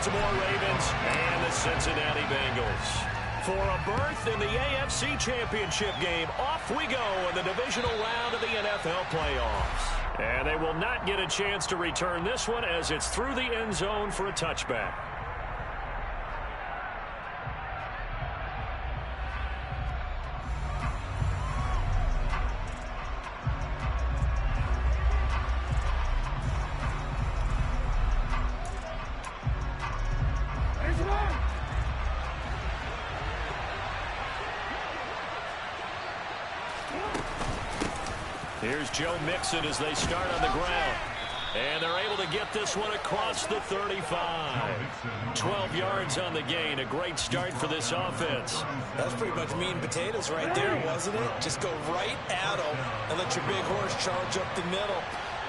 Baltimore Ravens and the Cincinnati Bengals. For a berth in the AFC Championship game, off we go in the divisional round of the NFL playoffs. And they will not get a chance to return this one as it's through the end zone for a touchback. Here's Joe Mixon as they start on the ground. And they're able to get this one across the 35. 12 yards on the gain. A great start for this offense. That's pretty much meat and potatoes right there, wasn't it? Just go right at them and let your big horse charge up the middle.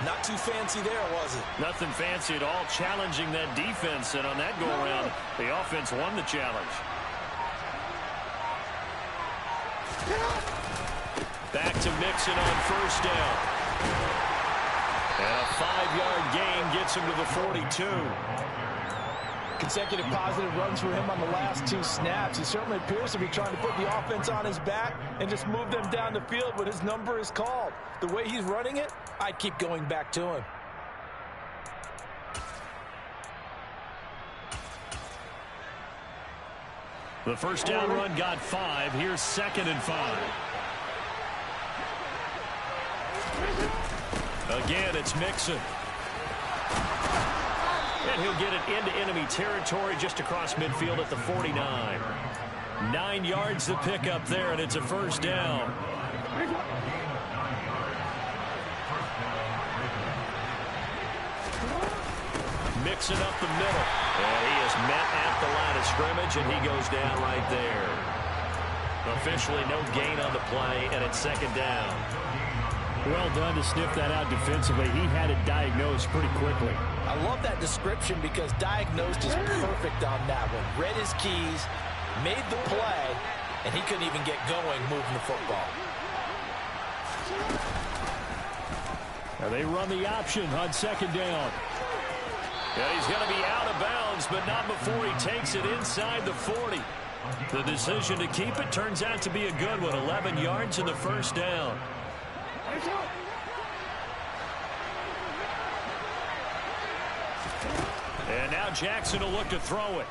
Not too fancy there, was it? Nothing fancy at all, challenging that defense. And on that go-around, the offense won the challenge. Back to Mixon on first down. And a 5-yard gain gets him to the 42. Consecutive positive runs for him on the last 2 snaps. He certainly appears to be trying to put the offense on his back and just move them down the field when his number is called. The way he's running it, I'd keep going back to him. The first down run got 5. Here's 2nd and 5. Again, it's Mixon. And he'll get it into enemy territory just across midfield at the 49. 9 yards to pick up there, and it's a first down. Mixon up the middle. And he is met at the line of scrimmage, and he goes down right there. Officially no gain on the play, and it's 2nd down. Well done to sniff that out defensively. He had it diagnosed pretty quickly. I love that description because diagnosed is perfect on that one. Read his keys, made the play, and he couldn't even get going moving the football. Now they run the option on 2nd down. And he's going to be out of bounds, but not before he takes it inside the 40. The decision to keep it turns out to be a good one. 11 yards in the first down. And now Jackson will look to throw it.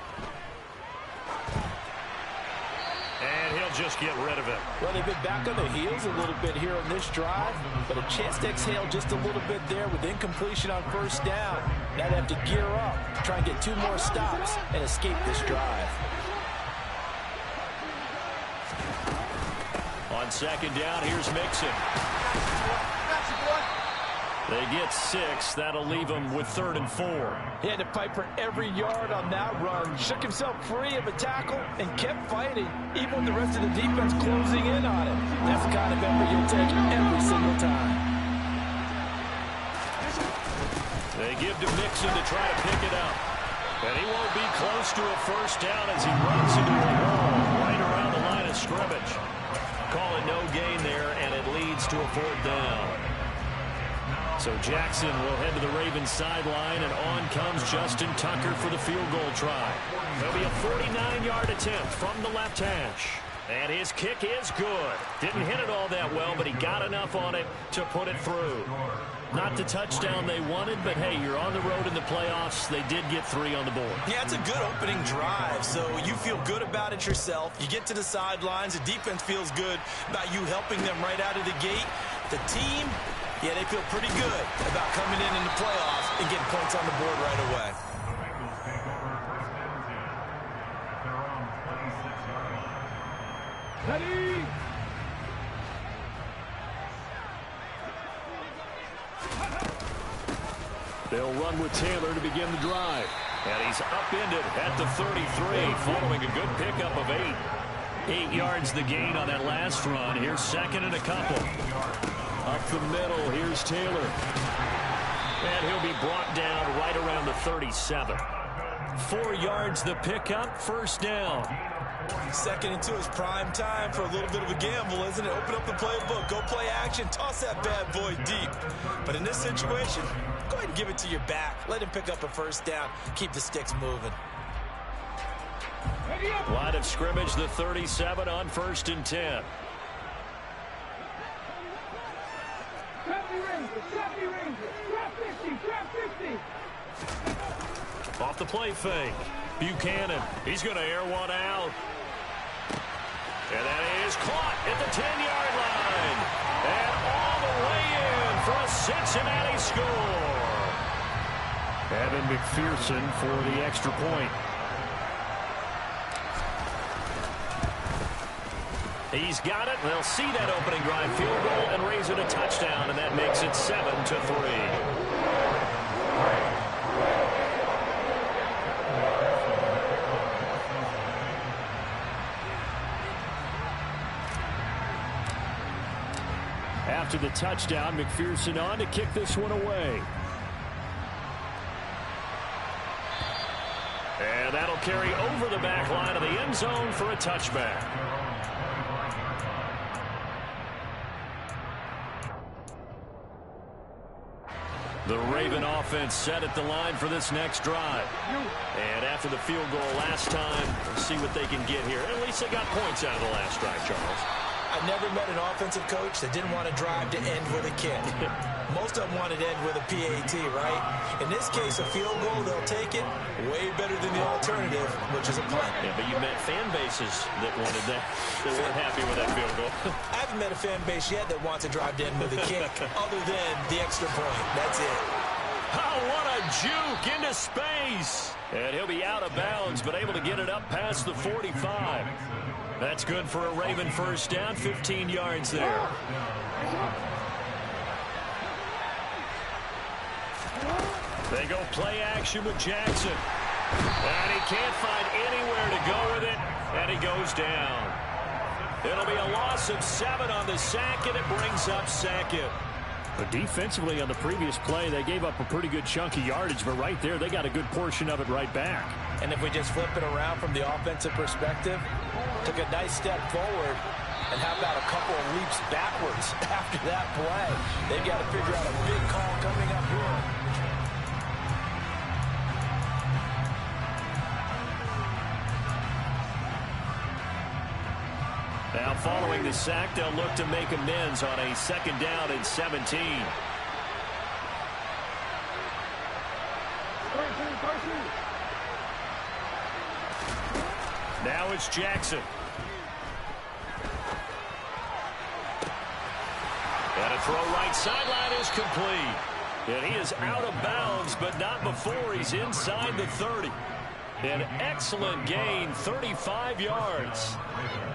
And he'll just get rid of it. Well, they've been back on the heels a little bit here on this drive, but a chance to exhale just a little bit there with incompletion on first down. Now they have to gear up, try and get 2 more stops and escape this drive. On 2nd down, here's Mixon. They get 6. That'll leave them with 3rd and 4. He had to fight for every yard on that run. Shook himself free of a tackle and kept fighting, even with the rest of the defense closing in on him. That's the kind of effort you'll take every single time. They give to Mixon to try to pick it up. And he won't be close to a first down as he runs into a wall right around the line of scrimmage. Call it no gain there, and it leads to a 4th down. So Jackson will head to the Ravens sideline, and on comes Justin Tucker for the field goal try. There'll be a 49-yard attempt from the left hash. And his kick is good. Didn't hit it all that well, but he got enough on it to put it through. Not the touchdown they wanted, but hey, you're on the road in the playoffs. They did get 3 on the board. Yeah, it's a good opening drive, so you feel good about it yourself. You get to the sidelines. The defense feels good about you helping them right out of the gate. The team, yeah, they feel pretty good about coming in the playoffs and getting points on the board right away. Ready? They'll run with Taylor to begin the drive. And he's upended at the 33, following a good pickup of 8. 8 yards the gain on that last run. Here's 2nd and a couple. Up the middle, here's Taylor. And he'll be brought down right around the 37. 4 yards the pickup, first down. 2nd and 2 is prime time for a little bit of a gamble, isn't it? Open up the playbook, go play action, toss that bad boy deep. But in this situation, go ahead and give it to your back. Let him pick up a first down, keep the sticks moving. Line of scrimmage, the 37 on 1st and 10. Off the play fake. Buchanan, he's going to air one out. And that is caught at the 10-yard line. And all the way in for a Cincinnati score. Evan McPherson for the extra point. He's got it. They'll see that opening drive field goal and raise it a touchdown, and that makes it 7-3. After the touchdown, McPherson on to kick this one away. And that'll carry over the back line of the end zone for a touchback. The Raven offense set at the line for this next drive. And after the field goal last time, we'll see what they can get here. At least they got points out of the last drive, Charles. I've never met an offensive coach that didn't want to drive to end with a kick. Most of them wanted to end with a PAT, right? In this case, a field goal, they'll take it. Way better than the alternative, which is a punt. Yeah, but you met fan bases that wanted that. They weren't happy with that field goal. I haven't met a fan base yet that wants to drive to end with a kick other than the extra point. That's it. Oh, what a juke into space. And he'll be out of bounds, but able to get it up past the 45. That's good for a Raven first down, 15 yards there. They go play action with Jackson. And he can't find anywhere to go with it, and he goes down. It'll be a loss of 7 on the sack, and it brings up second. But defensively on the previous play, they gave up a pretty good chunk of yardage, but right there, they got a good portion of it right back. And if we just flip it around from the offensive perspective, took a nice step forward, and how about a couple of leaps backwards after that play? They've got to figure out a big call coming up here. Now following the sack, they'll look to make amends on a 2nd down and 17. Now it's Jackson. And a throw right sideline is complete. And he is out of bounds, but not before he's inside the 30. An excellent gain, 35 yards.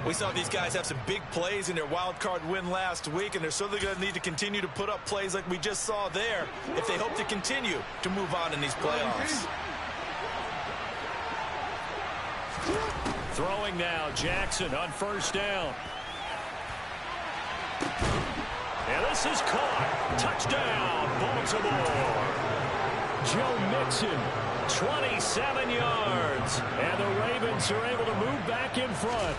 We saw these guys have some big plays in their wild card win last week, and they're certainly going to need to continue to put up plays like we just saw there if they hope to continue to move on in these playoffs. Throwing now, Jackson on 1st down. And this is caught. Touchdown, Baltimore. Joe Mixon, 27 yards. And the Ravens are able to move back in front.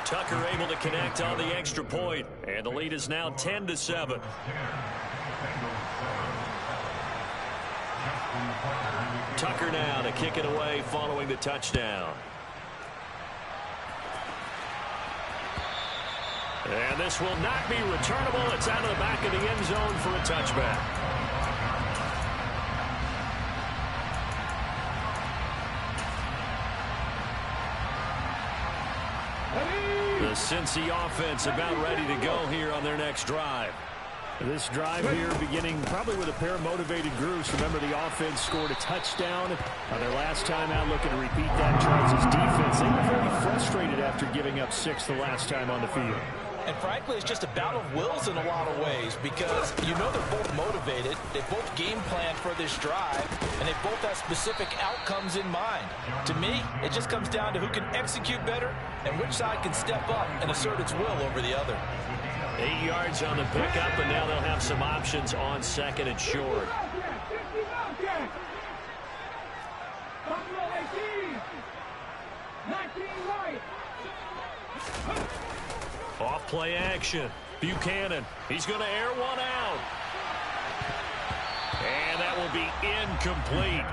Tucker able to connect on the extra point. And the lead is now 10-7. Tucker now to kick it away following the touchdown. And this will not be returnable. It's out of the back of the end zone for a touchback. The Cincy offense about ready to go here on their next drive. This drive here beginning probably with a pair of motivated groups. Remember, the offense scored a touchdown on their last time out, looking to repeat that. Charles' defense, they were very frustrated after giving up 6 the last time on the field. And frankly, it's just a battle of wills in a lot of ways because you know they're both motivated. They both game plan for this drive, and they both have specific outcomes in mind. To me, it just comes down to who can execute better and which side can step up and assert its will over the other. 8 yards on the pickup, and now they'll have some options on 2nd and short. Off play action. Buchanan. He's going to air one out. And that will be incomplete.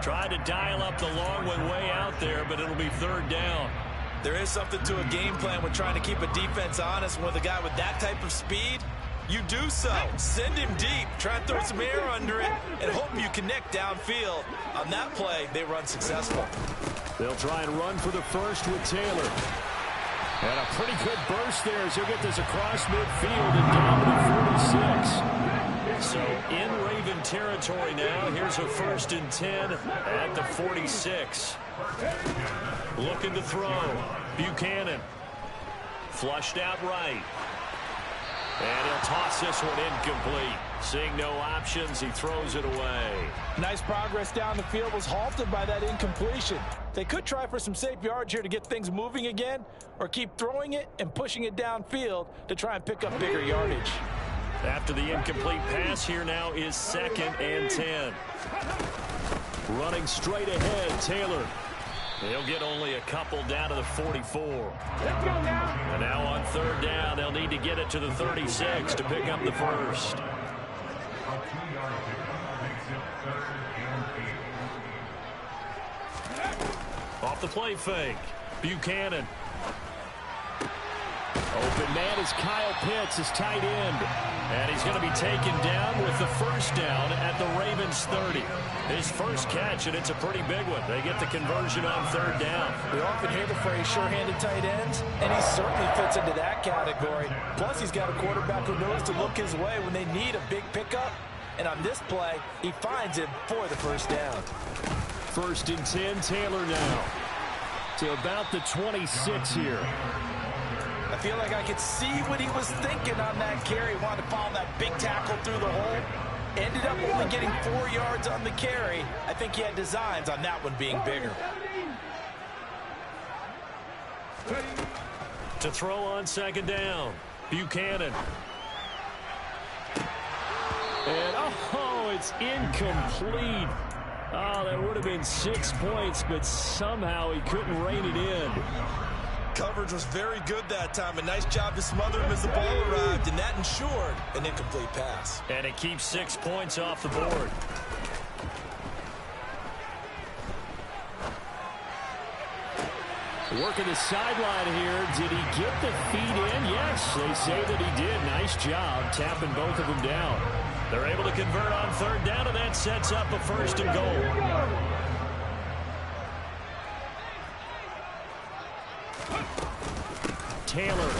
Tried to dial up the long one way out there, but it'll be third down. There is something to a game plan with trying to keep a defense honest. With a guy with that type of speed, you do so. Send him deep. Try and throw some air under it and hope you connect downfield. On that play, they were unsuccessful. They'll try and run for the first with Taylor. And a pretty good burst there as he'll get this across midfield and down to the 46. So in Raven territory now. Here's a 1st and 10 at the 46. Looking to throw. Buchanan. Flushed out right. And he'll toss this one incomplete. Seeing no options, he throws it away. Nice progress down the field was halted by that incompletion. They could try for some safe yards here to get things moving again, or keep throwing it and pushing it downfield to try and pick up bigger yardage. After the incomplete pass, here now is 2nd and 10. Running straight ahead, Taylor. He'll get only a couple down to the 44. And now on 3rd down, they'll need to get it to the 36 to pick up the first. Off the play fake. Buchanan. Open man is Kyle Pitts, his tight end. And he's going to be taken down with the 1st down at the Ravens 30. His first catch, and it's a pretty big one. They get the conversion on 3rd down. We often hear the phrase sure-handed tight ends, and he certainly fits into that category. Plus, he's got a quarterback who knows to look his way when they need a big pickup. And on this play, he finds him for the 1st down. 1st and 10, Taylor now to about the 26 here. I feel like I could see what he was thinking on that carry. Wanted to follow that big tackle through the hole. Ended up only getting 4 yards on the carry. I think he had designs on that one being bigger. To throw on 2nd down, Buchanan. And, oh, it's incomplete. Oh, that would have been 6 points, but somehow he couldn't rein it in. Coverage was very good that time. A nice job to smother him as the ball arrived, and that ensured an incomplete pass. And it keeps 6 points off the board. Working the sideline here. Did he get the feet in? Yes, they say that he did. Nice job tapping both of them down. They're able to convert on 3rd down, and that sets up a 1st and goal. Taylor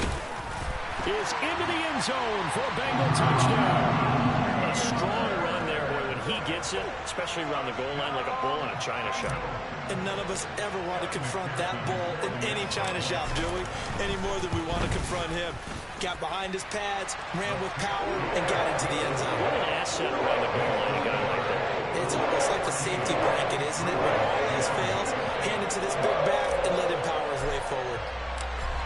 is into the end zone for a Bengal touchdown. A strong run there, boy, when he gets it, especially around the goal line like a bull in a china shop. And none of us ever want to confront that bull in any china shop, do we? Any more than we want to confront him. Got behind his pads, ran with power, and got into the end zone. What an asset around the goal line, a guy like that. It's almost like a safety blanket, isn't it? When all else fails, hand it to this big back and let him power his way forward.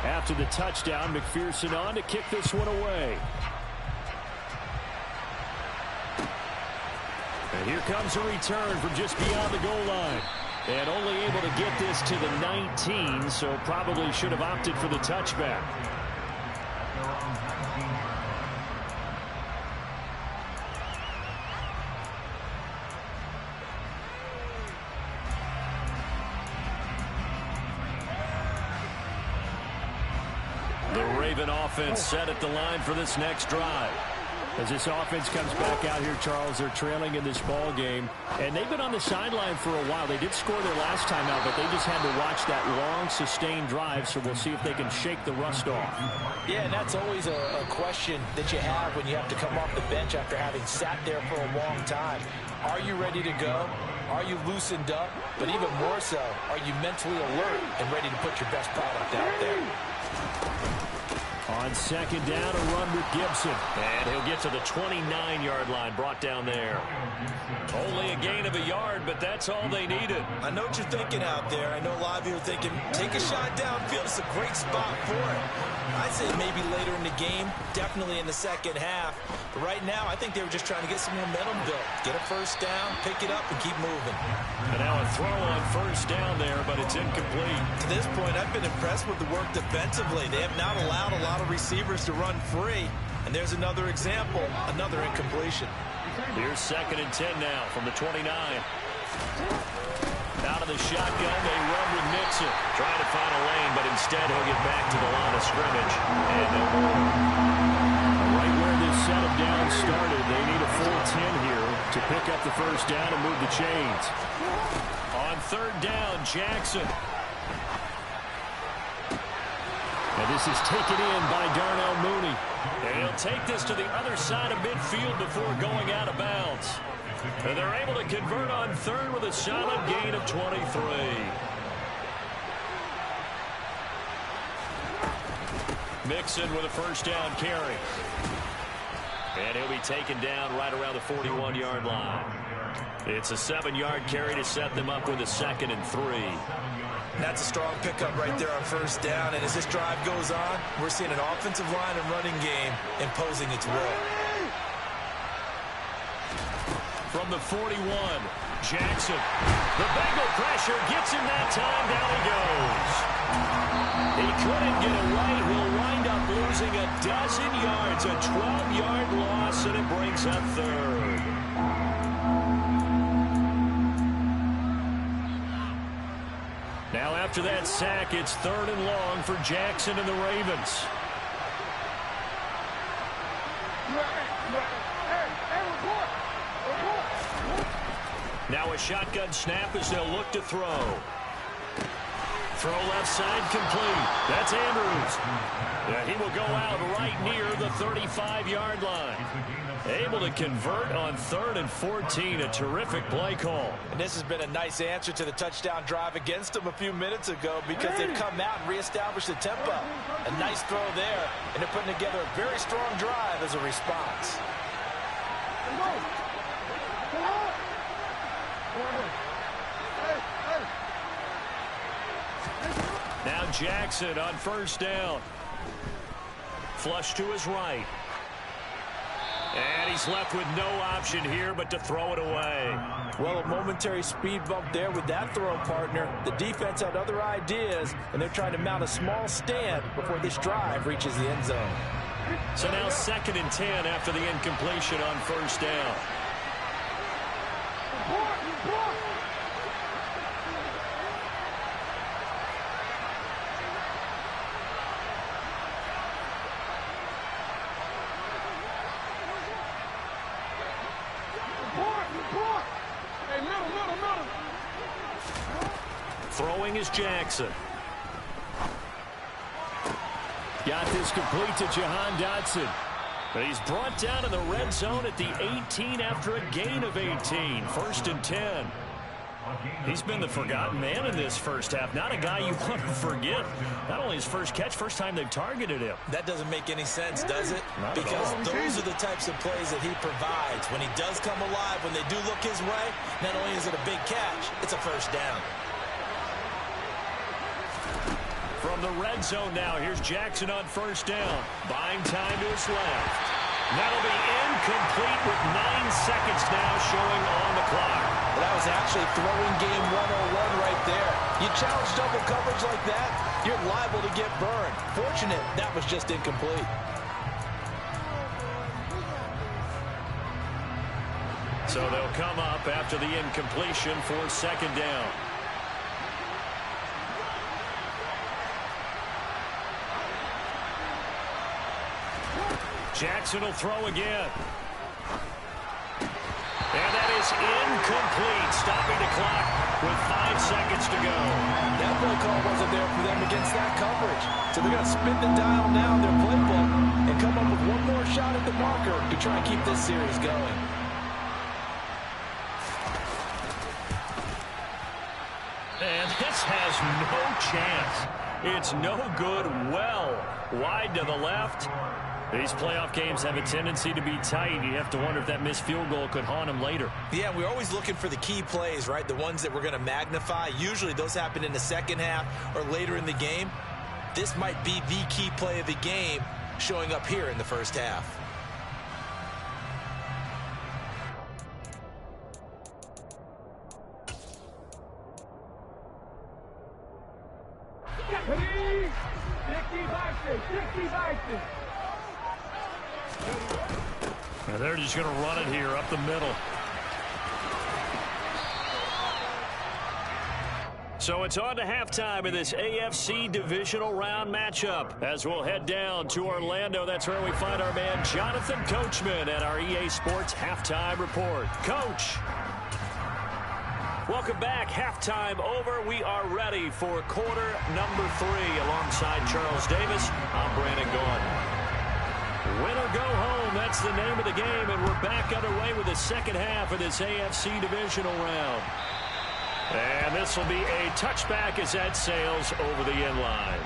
After the touchdown, McPherson on to kick this one away. And here comes a return from just beyond the goal line. And only able to get this to the 19, so probably should have opted for the touchback. The Raven offense set at the line for this next drive. As this offense comes back out here, Charles, they're trailing in this ball game. And they've been on the sideline for a while. They did score their last time out, but they just had to watch that long, sustained drive. So we'll see if they can shake the rust off. Yeah, and that's always a question that you have when you have to come off the bench after having sat there for a long time. Are you ready to go? Are you loosened up? But even more so, are you mentally alert and ready to put your best product out there? On 2nd down, a run with Gibson. And he'll get to the 29-yard line, brought down there. Only a gain of a yard, but that's all they needed. I know what you're thinking out there. I know a lot of you are thinking, take a shot downfield. It's a great spot for it. I'd say maybe later in the game, definitely in the 2nd half. But right now, I think they were just trying to get some momentum built. Get a 1st down, pick it up, and keep moving. And now a throw on 1st down there, but it's incomplete. To this point, I've been impressed with the work defensively. They have not allowed a lot of receivers to run free. And there's another example, another incompletion. Here's 2nd and 10 now from the 29. Out of the shotgun, they run with Mixon. Trying to find a lane, but instead he'll get back to the line of scrimmage. And no more. Right where this set of downs started, they need a full 10 here to pick up the first down and move the chains. On third down, Jackson. And this is taken in by Darnell Mooney. And he'll take this to the other side of midfield before going out of bounds. And they're able to convert on third with a solid gain of 23. Mixon with a first down carry. And he'll be taken down right around the 41-yard line. It's a 7-yard carry to set them up with a 2nd and 3. That's a strong pickup right there on first down. And as this drive goes on, we're seeing an offensive line and running game imposing its will. From the 41, Jackson. The Bengal pressure gets him that time. Down he goes. He couldn't get away. He'll wind up losing a dozen yards. A 12-yard loss, and it brings up third. Now after that sack, it's 3rd and long for Jackson and the Ravens. Now a shotgun snap as they'll look to throw. Throw left side complete. That's Andrews. Yeah, he will go out right near the 35-yard line. Able to convert on 3rd and 14. A terrific play call. And this has been a nice answer to the touchdown drive against them a few minutes ago because they've come out and reestablished the tempo. A nice throw there, and they're putting together a very strong drive as a response. Now Jackson on first down. Flush to his right. And he's left with no option here but to throw it away. Well, a momentary speed bump there with that throw, partner. The defense had other ideas, and they're trying to mount a small stand before this drive reaches the end zone. So now 2nd and 10 after the incompletion on first down. Throwing is Jackson. Got this complete to Jahan Dotson. But he's brought down in the red zone at the 18 after a gain of 18. 1st and 10. He's been the forgotten man in this first half. Not a guy you want to forget. Not only his first catch, first time they've targeted him. That doesn't make any sense, does it? Not because those are the types of plays that he provides. When he does come alive, when they do look his way, not only is it a big catch, it's a first down. From the red zone now, here's Jackson on first down. Buying time to his left. That'll be incomplete with 9 seconds now showing on the clock. Well, that was actually throwing game 101 right there. You challenge double coverage like that, you're liable to get burned. Fortunate that was just incomplete. So they'll come up after the incompletion for 2nd down. Jackson will throw again. And that is incomplete, stopping the clock with 5 seconds to go. That play call wasn't there for them against that coverage. So they're going to spin the dial now in their playbook and come up with one more shot at the marker to try and keep this series going. And this has no chance. It's no good. Well, wide to the left. These playoff games have a tendency to be tight. You have to wonder if that missed field goal could haunt him later. Yeah, we're always looking for the key plays, right? The ones that we're going to magnify. Usually those happen in the second half or later in the game. This might be the key play of the game showing up here in the first half. Now they're just going to run it here up the middle. So it's on to halftime of this AFC divisional round matchup. As we'll head down to Orlando, that's where we find our man Jonathan Coachman at our EA Sports Halftime Report. Coach. Welcome back. Halftime over. We are ready for quarter number 3. Alongside Charles Davis, I'm Brandon Gaudin. Win or go home, that's the name of the game, and we're back underway with the second half of this AFC divisional round. And this will be a touchback as that sails over the end line.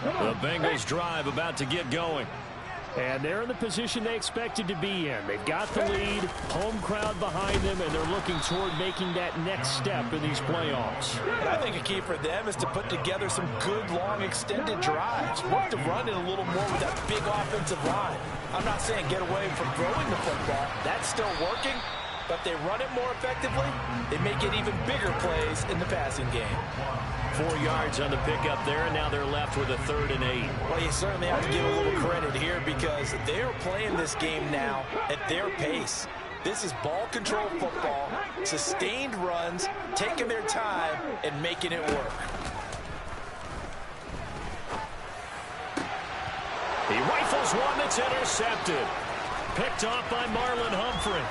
The Bengals drive about to get going. And they're in the position they expected to be in. They've got the lead, home crowd behind them, and they're looking toward making that next step in these playoffs. And I think a key for them is to put together some good, long, extended drives. Work to run it a little more with that big offensive line. I'm not saying get away from throwing the football. That's still working. But if they run it more effectively, they may get even bigger plays in the passing game. 4 yards on the pickup there, and now they're left with a 3rd and 8. Well, you certainly have to give a little credit here because they are playing this game now at their pace. This is ball control football, sustained runs, taking their time, and making it work. He rifles one that's intercepted. Picked off by Marlon Humphrey.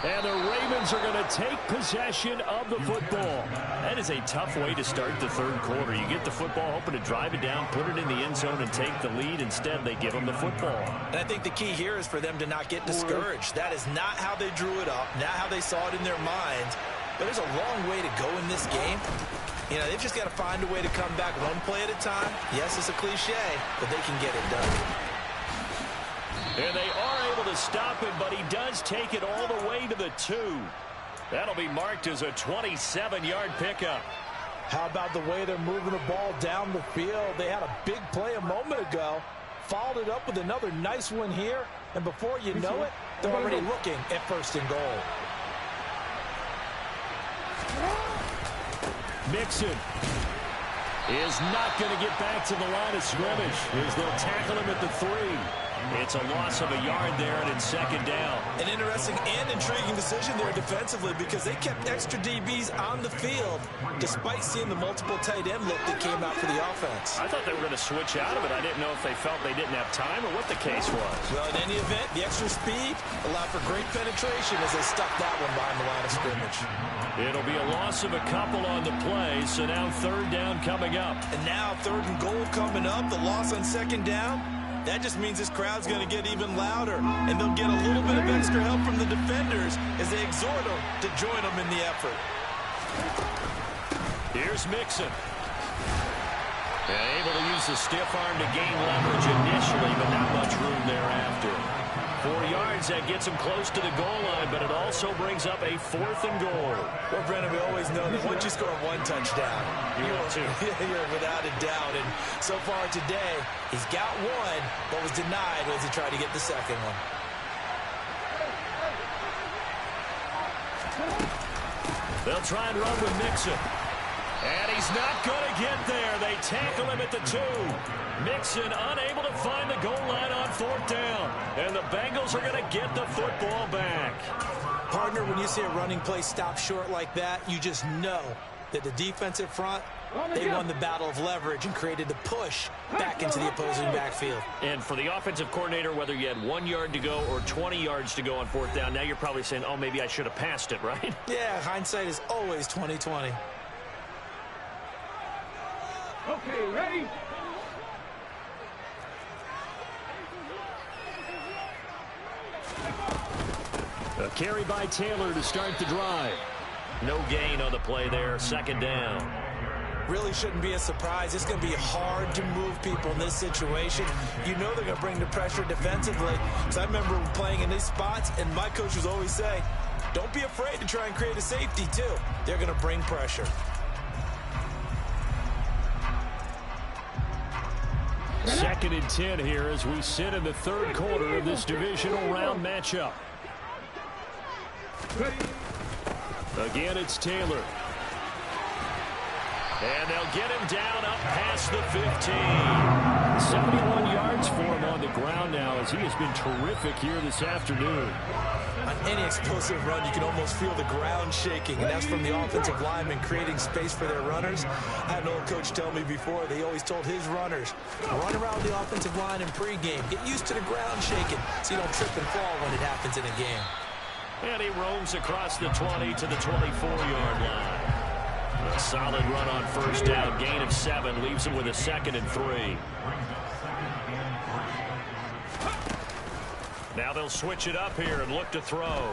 And the Ravens are going to take possession of the football. That is a tough way to start the third quarter. You get the football, hoping to drive it down, put it in the end zone, and take the lead. Instead, they give them the football. And I think the key here is for them to not get discouraged. That is not how they drew it up, not how they saw it in their minds. But there's a long way to go in this game. You know, they've just got to find a way to come back one play at a time. Yes, it's a cliche, but they can get it done. And they are able to stop him, but he does take it all the way to the 2. That'll be marked as a 27-yard pickup. How about the way they're moving the ball down the field? They had a big play a moment ago, followed it up with another nice one here, and before you know it, they're already looking at 1st and goal. Mixon is not going to get back to the line of scrimmage as they'll tackle him at the 3. It's a loss of a yard there, and it's 2nd down. An interesting and intriguing decision there defensively because they kept extra DBs on the field despite seeing the multiple tight end look that came out for the offense. I thought they were going to switch out of it. I didn't know if they felt they didn't have time or what the case was. Well, in any event, the extra speed allowed for great penetration as they stuck that one behind the line of scrimmage. It'll be a loss of a couple on the play, so now 3rd down coming up. And now 3rd and goal coming up, the loss on 2nd down. That just means this crowd's going to get even louder, and they'll get a little bit of extra help from the defenders as they exhort them to join them in the effort. Here's Mixon. Able to use the stiff arm to gain leverage initially, but not much room thereafter. 4 yards, that gets him close to the goal line, but it also brings up a 4th and goal. Well, Brennan, we always know that once you score 1 touchdown, you're without a doubt. And so far today, he's got 1, but was denied as he tried to get the 2nd one. They'll try and run with Mixon. And he's not going to get there. They tackle him at the 2. Mixon unable to find the goal line on 4th down. And the Bengals are going to get the football back. Partner, when you see a running play stop short like that, you just know that the defensive front, they won the battle of leverage and created the push back into the opposing backfield. And for the offensive coordinator, whether you had 1 yard to go or 20 yards to go on 4th down, now you're probably saying, oh, maybe I should have passed it, right? Yeah, hindsight is always 20/20. Okay, ready? A carry by Taylor to start the drive. No gain on the play there, 2nd down. Really shouldn't be a surprise. It's going to be hard to move people in this situation. You know they're going to bring the pressure defensively. Because I remember playing in these spots, and my coach was always saying, don't be afraid to try and create a safety, too. They're going to bring pressure. 2nd second and 10 here as we sit in the third quarter of this divisional round matchup. Again, it's Taylor. And they'll get him down up past the 15. 71 yards for him on the ground now as he has been terrific here this afternoon. On any explosive run, you can almost feel the ground shaking, and that's from the offensive linemen creating space for their runners. I had an old coach tell me before, they always told his runners, run around the offensive line in pregame. Get used to the ground shaking so you don't trip and fall when it happens in a game. And he roams across the 20 to the 24-yard line. A solid run on first down. Gain of 7 leaves him with a 2nd and 3. Now they'll switch it up here and look to throw.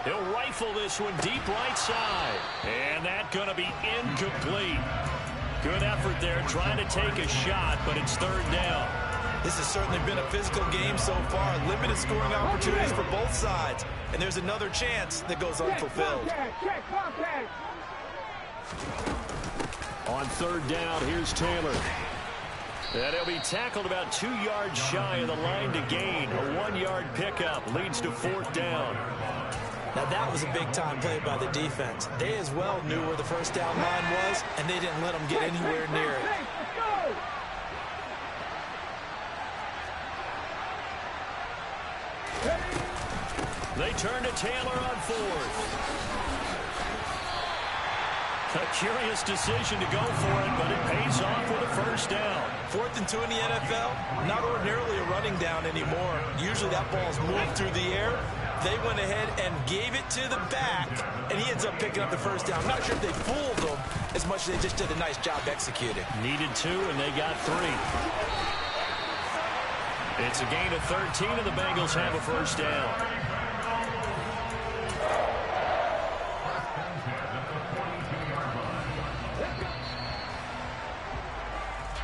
He'll rifle this one deep right side. And that's going to be incomplete. Good effort there trying to take a shot, but it's third down. This has certainly been a physical game so far. Limited scoring opportunities for both sides. And there's another chance that goes unfulfilled. On third down, here's Taylor. And he'll be tackled about 2 yards shy of the line to gain. A 1-yard pickup leads to fourth down. Now that was a big-time play by the defense. They as well knew where the first down line was, and they didn't let them get anywhere near it. They turn to Taylor on fourth. A curious decision to go for it, but it pays off with a first down. 4th and 2 in the NFL, not ordinarily a running down anymore. Usually that ball's moved through the air. They went ahead and gave it to the back, and he ends up picking up the first down. I'm not sure if they fooled him as much as they just did a nice job executing. Needed 2, and they got 3. It's a gain of 13, and the Bengals have a first down.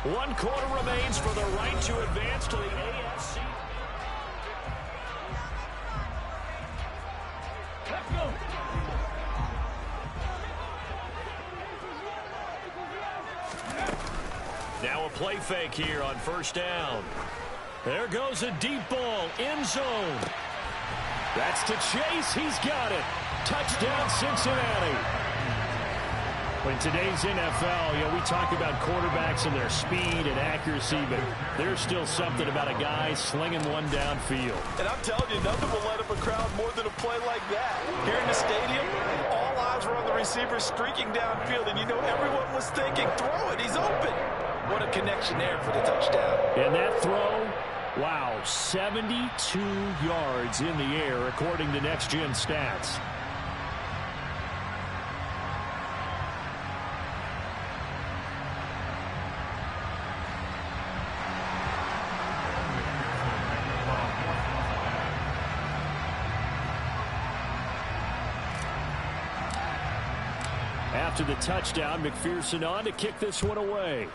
One quarter remains for the right to advance to the AFC. Let's go. Now a play fake here on first down. There goes a deep ball, end zone. That's to Chase. He's got it. Touchdown, Cincinnati. In today's NFL, we talk about quarterbacks and their speed and accuracy, but there's still something about a guy slinging one downfield. And I'm telling you, nothing will light up a crowd more than a play like that. Here in the stadium, all eyes were on the receiver streaking downfield, and everyone was thinking, throw it, he's open. What a connection there for the touchdown. And that throw, wow, 72 yards in the air, according to Next Gen Stats. After the touchdown, McPherson on to kick this one away.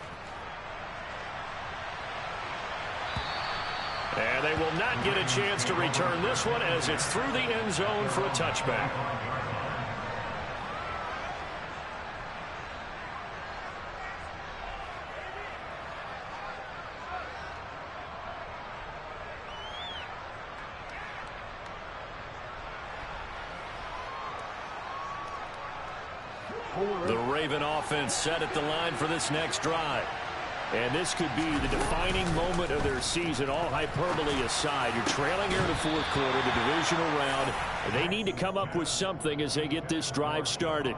And they will not get a chance to return this one as it's through the end zone for a touchback. The Raven offense set at the line for this next drive. And this could be the defining moment of their season, all hyperbole aside. You're trailing here in the fourth quarter, the divisional round. And they need to come up with something as they get this drive started.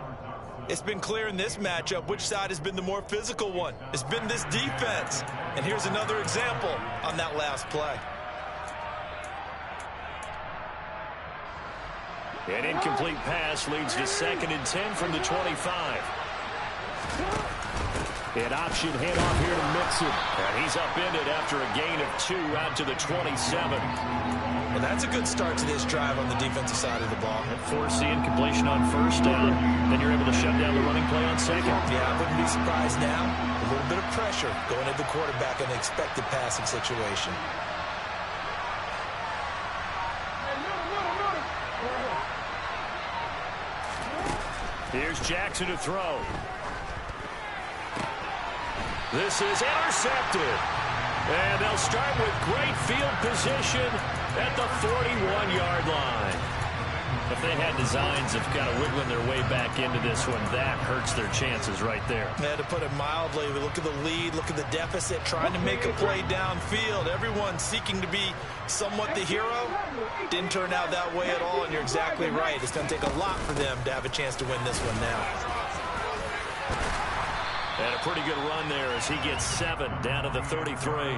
It's been clear in this matchup which side has been the more physical one. It's been this defense. And here's another example on that last play. An incomplete pass leads to 2nd and 10 from the 25. An option handoff here to Mixon. And he's upended after a gain of 2 out to the 27. Well, that's a good start to this drive on the defensive side of the ball. Force the incompletion on first down. Then you're able to shut down the running play on second. Yeah, I wouldn't be surprised now. A little bit of pressure going at the quarterback in an expected passing situation. Here's Jackson to throw. This is intercepted. And they'll start with great field position at the 41-yard line. If they had designs of kind of wiggling their way back into this one, that hurts their chances right there. Yeah, to put it mildly, look at the lead, look at the deficit, trying to make a play downfield. Everyone seeking to be somewhat the hero. Didn't turn out that way at all, and you're exactly right. It's going to take a lot for them to have a chance to win this one now. And a pretty good run there as he gets 7 down to the 33.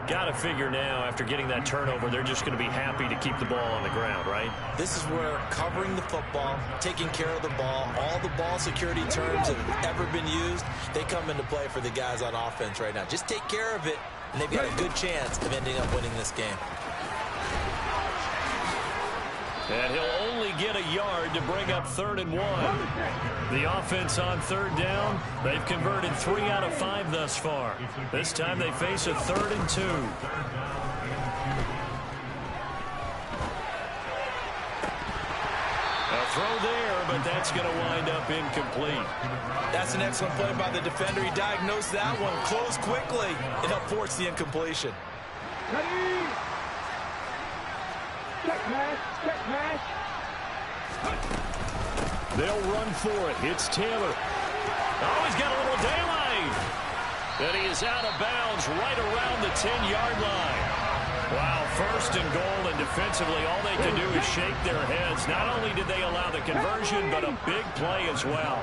Got to figure now, after getting that turnover, they're just going to be happy to keep the ball on the ground, right? This is where covering the football, taking care of the ball, all the ball security terms that have ever been used, they come into play for the guys on offense right now. Just take care of it, and they've got a good chance of ending up winning this game. And he'll only get a yard to bring up 3rd and 1. The offense on 3rd down, they've converted 3 out of 5 thus far. This time they face a 3rd and 2. A throw there, but that's going to wind up incomplete. That's an excellent play by the defender. He diagnosed that one, closed quickly, and helped force the incompletion. They'll run for it. It's Taylor. Oh, he's got a little daylight. And he is out of bounds right around the 10-yard line. Wow, 1st and goal, and defensively all they can do is shake their heads. Not only did they allow the conversion, but a big play as well.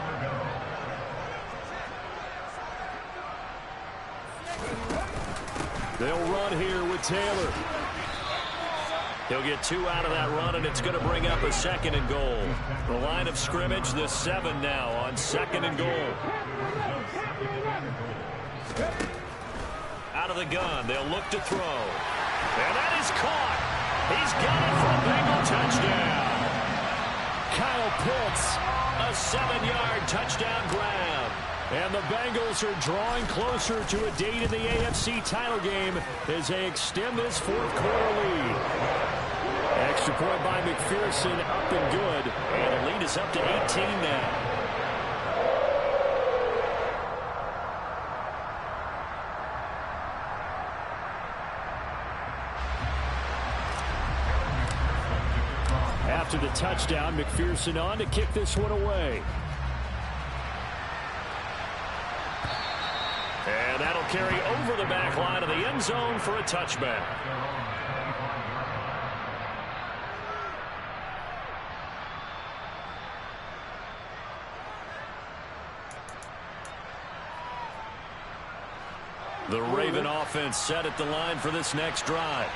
They'll run here with Taylor. He'll get 2 out of that run, and it's going to bring up a 2nd and goal. The line of scrimmage, the 7 now on 2nd and goal. Out of the gun, they'll look to throw. And that is caught. He's got it for a Bengal touchdown. Kyle Pitts, a 7-yard touchdown grab. And the Bengals are drawing closer to a date in the AFC title game as they extend this 4th quarter lead. Extra point by McPherson, up and good. And the lead is up to 18 now. After the touchdown, McPherson on to kick this one away. And that'll carry over the back line of the end zone for a touchback. The Raven offense set at the line for this next drive.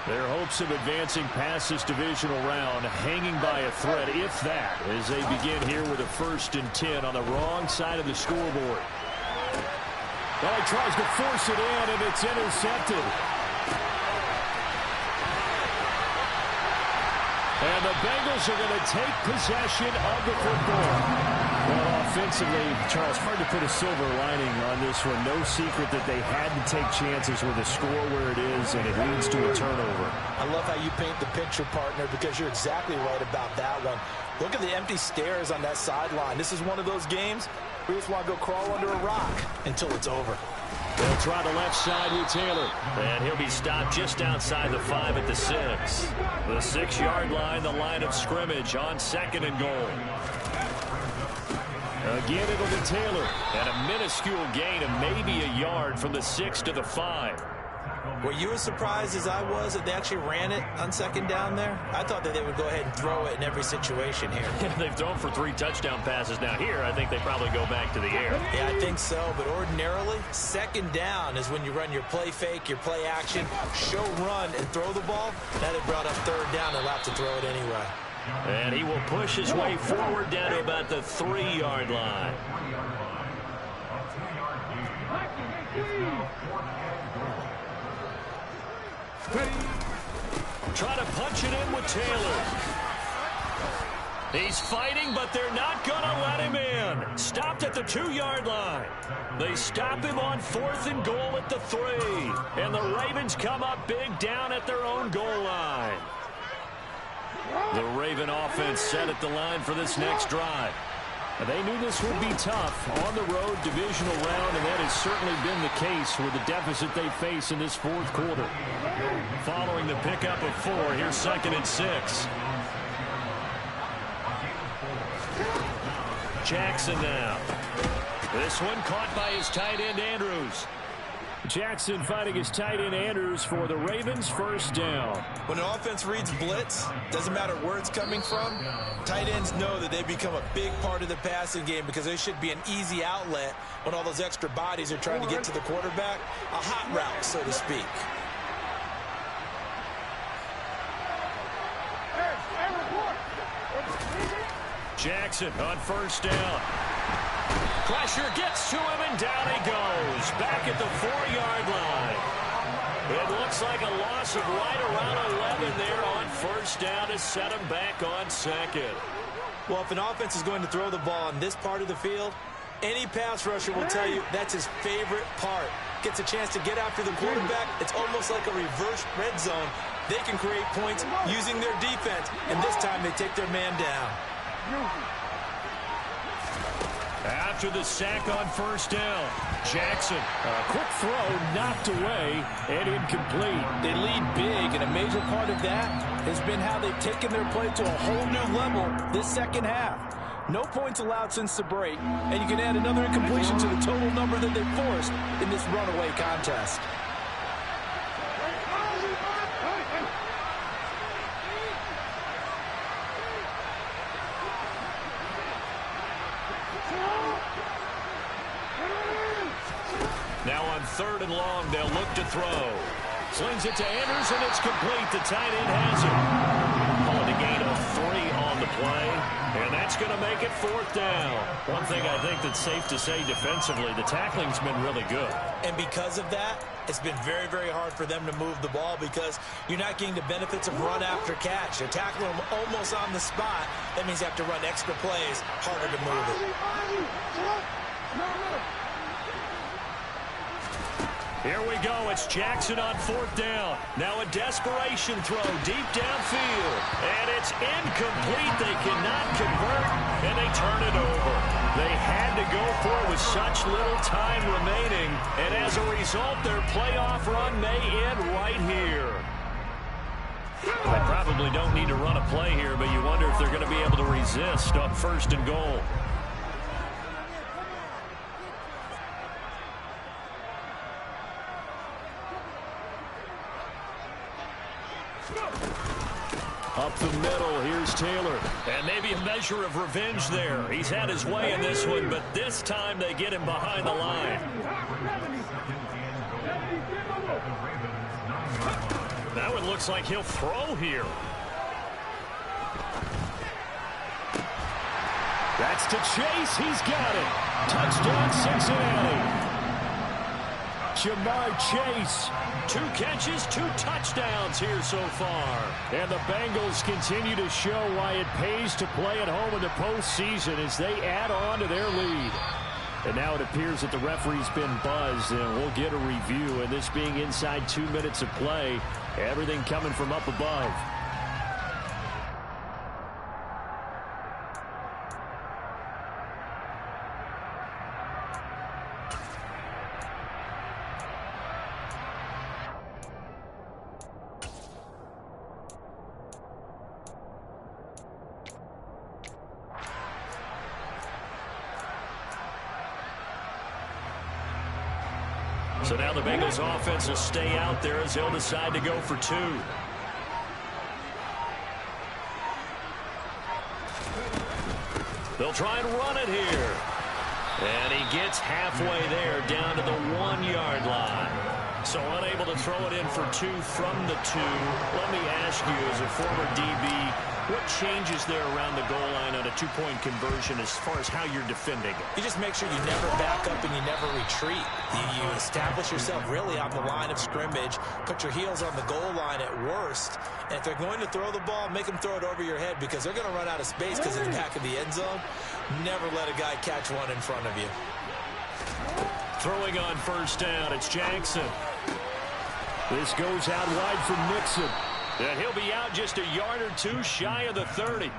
Their hopes of advancing past this divisional round hanging by a thread, if that, as they begin here with a 1st and 10 on the wrong side of the scoreboard. Well, he tries to force it in, and it's intercepted. And the Bengals are going to take possession of the football. Well, offensively, Charles, hard to put a silver lining on this one. No secret that they had to take chances with a score where it is, and it leads to a turnover. I love how you paint the picture, partner, because you're exactly right about that one. Look at the empty stairs on that sideline. This is one of those games where you just want to go crawl under a rock until it's over. They'll try the left side with Taylor. And he'll be stopped just outside the 5 at the 6. The 6-yard line, the line of scrimmage on 2nd and goal. Again, it'll be Taylor. And a minuscule gain of maybe a yard from the 6 to the 5. Were you as surprised as I was that they actually ran it on 2nd down there? I thought that they would go ahead and throw it in every situation here. They've thrown for 3 touchdown passes now. Here, I think they probably go back to the air. Yeah, I think so. But ordinarily, 2nd down is when you run your play fake, your play action, show run, and throw the ball. Now they brought up 3rd down and left to throw it anyway. And he will push his way forward down to about the 3-yard line. Try to punch it in with Taylor. He's fighting, but they're not going to let him in. Stopped at the 2-yard line. They stop him on 4th and goal at the 3. And the Ravens come up big down at their own goal line. The Raven offense set at the line for this next drive. They knew this would be tough on the road divisional round, and that has certainly been the case with the deficit they face in this fourth quarter. Following the pickup of 4, here's 2nd and 6. Jackson now. This one caught by his tight end, Andrews. Jackson fighting his tight end Andrews for the Ravens' first down. When an offense reads blitz, doesn't matter where it's coming from, tight ends know that they become a big part of the passing game because they should be an easy outlet when all those extra bodies are trying to get to the quarterback. A hot route, so to speak. Jackson on first down. Pressure gets to him, and down he goes. Back at the 4-yard line. It looks like a loss of right around 11 there on first down to set him back on 2nd. Well, if an offense is going to throw the ball on this part of the field, any pass rusher will tell you that's his favorite part. Gets a chance to get after the quarterback. It's almost like a reverse red zone. They can create points using their defense, and this time they take their man down. After the sack on first down, Jackson. A quick throw knocked away and incomplete. They lead big, and a major part of that has been how they've taken their play to a whole new level this second half. No points allowed since the break, and you can add another incompletion to the total number that they forced in this runaway contest. Now on 3rd and long, they'll look to throw. Slings it to Andrews, and it's complete. The tight end has it. On a gain of 3 on the play, and that's going to make it 4th down. One thing I think that's safe to say defensively, the tackling's been really good. And because of that, it's been very, very hard for them to move the ball because you're not getting the benefits of run after catch. They're tackling them almost on the spot. That means you have to run extra plays, harder to move it. Here we go. It's Jackson on 4th down. Now a desperation throw deep downfield. And it's incomplete. They cannot convert, and they turn it over. They had to go for it with such little time remaining. And as a result, their playoff run may end right here. They probably don't need to run a play here, but you wonder if they're going to be able to resist on 1st and goal. Up the middle, here's Taylor. And maybe a measure of revenge there. He's had his way in this one, but this time they get him behind the line. That one looks like he'll throw here. That's to Chase. He's got it. Touchdown, Cincinnati. Jamar Chase. 2 catches, 2 touchdowns here so far. And the Bengals continue to show why it pays to play at home in the postseason as they add on to their lead. And now it appears that the referee's been buzzed, and we'll get a review. And this being inside 2 minutes of play, everything coming from up above. So now the Bengals offense will stay out there as they'll decide to go for 2. They'll try and run it here. And he gets halfway there down to the 1-yard line. So unable to throw it in for 2 from the 2. Let me ask you, as a former DB, what changes there around the goal line on a 2-point conversion as far as how you're defending? You just make sure you never back up and you never retreat. You establish yourself really on the line of scrimmage, put your heels on the goal line at worst, and if they're going to throw the ball, make them throw it over your head because they're going to run out of space because of the back of the end zone. Never let a guy catch one in front of you. Throwing on first down, it's Jackson. This goes out wide for Mixon. And he'll be out just a yard or 2 shy of the 30.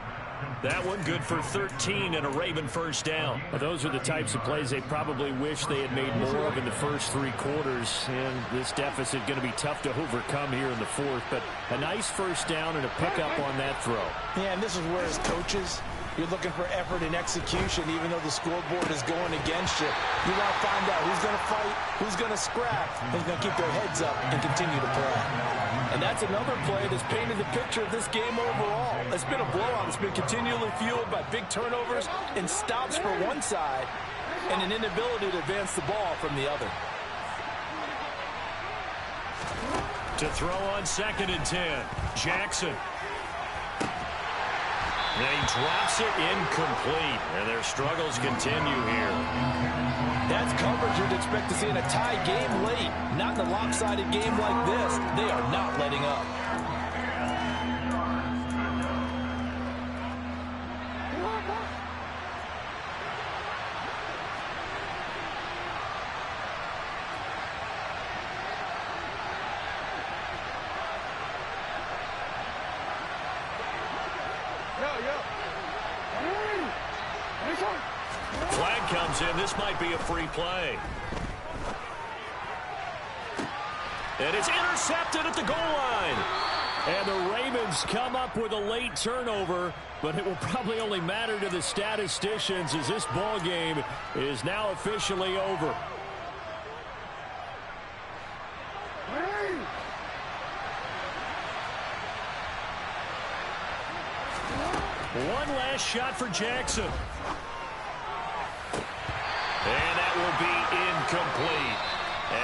That one good for 13 and a Raven first down. Well, those are the types of plays they probably wish they had made more of in the first 3 quarters. And this deficit going to be tough to overcome here in the fourth. But a nice first down and a pickup on that throw. Yeah, and this is where as coaches, you're looking for effort and execution, even though the scoreboard is going against you. You want to find out who's going to fight, who's going to scrap, who's going to keep their heads up and continue to play. And that's another play that's painted the picture of this game overall. It's been a blowout. It's been continually fueled by big turnovers and stops for one side and an inability to advance the ball from the other. To throw on 2nd and 10, Jackson. And he drops it incomplete. And their struggles continue here. That's coverage you'd expect to see in a tie game late. Not in a lopsided game like this. They are not letting up. Flag comes in. This might be a free play. And it's intercepted at the goal line. And the Ravens come up with a late turnover, but it will probably only matter to the statisticians as this ball game is now officially over. One last shot for Jackson. And that will be incomplete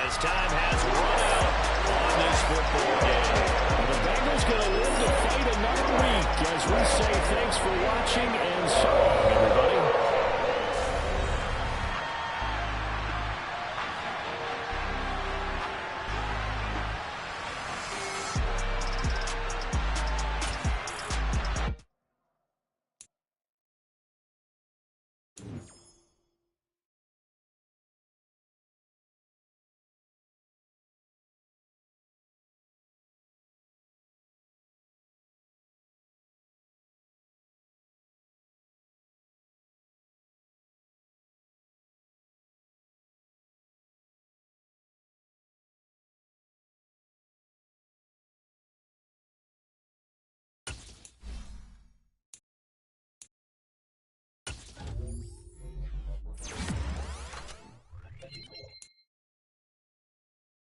as time has run out on this football game. And the Bengals going to live to fight another week as we say thanks for watching and so long, everybody.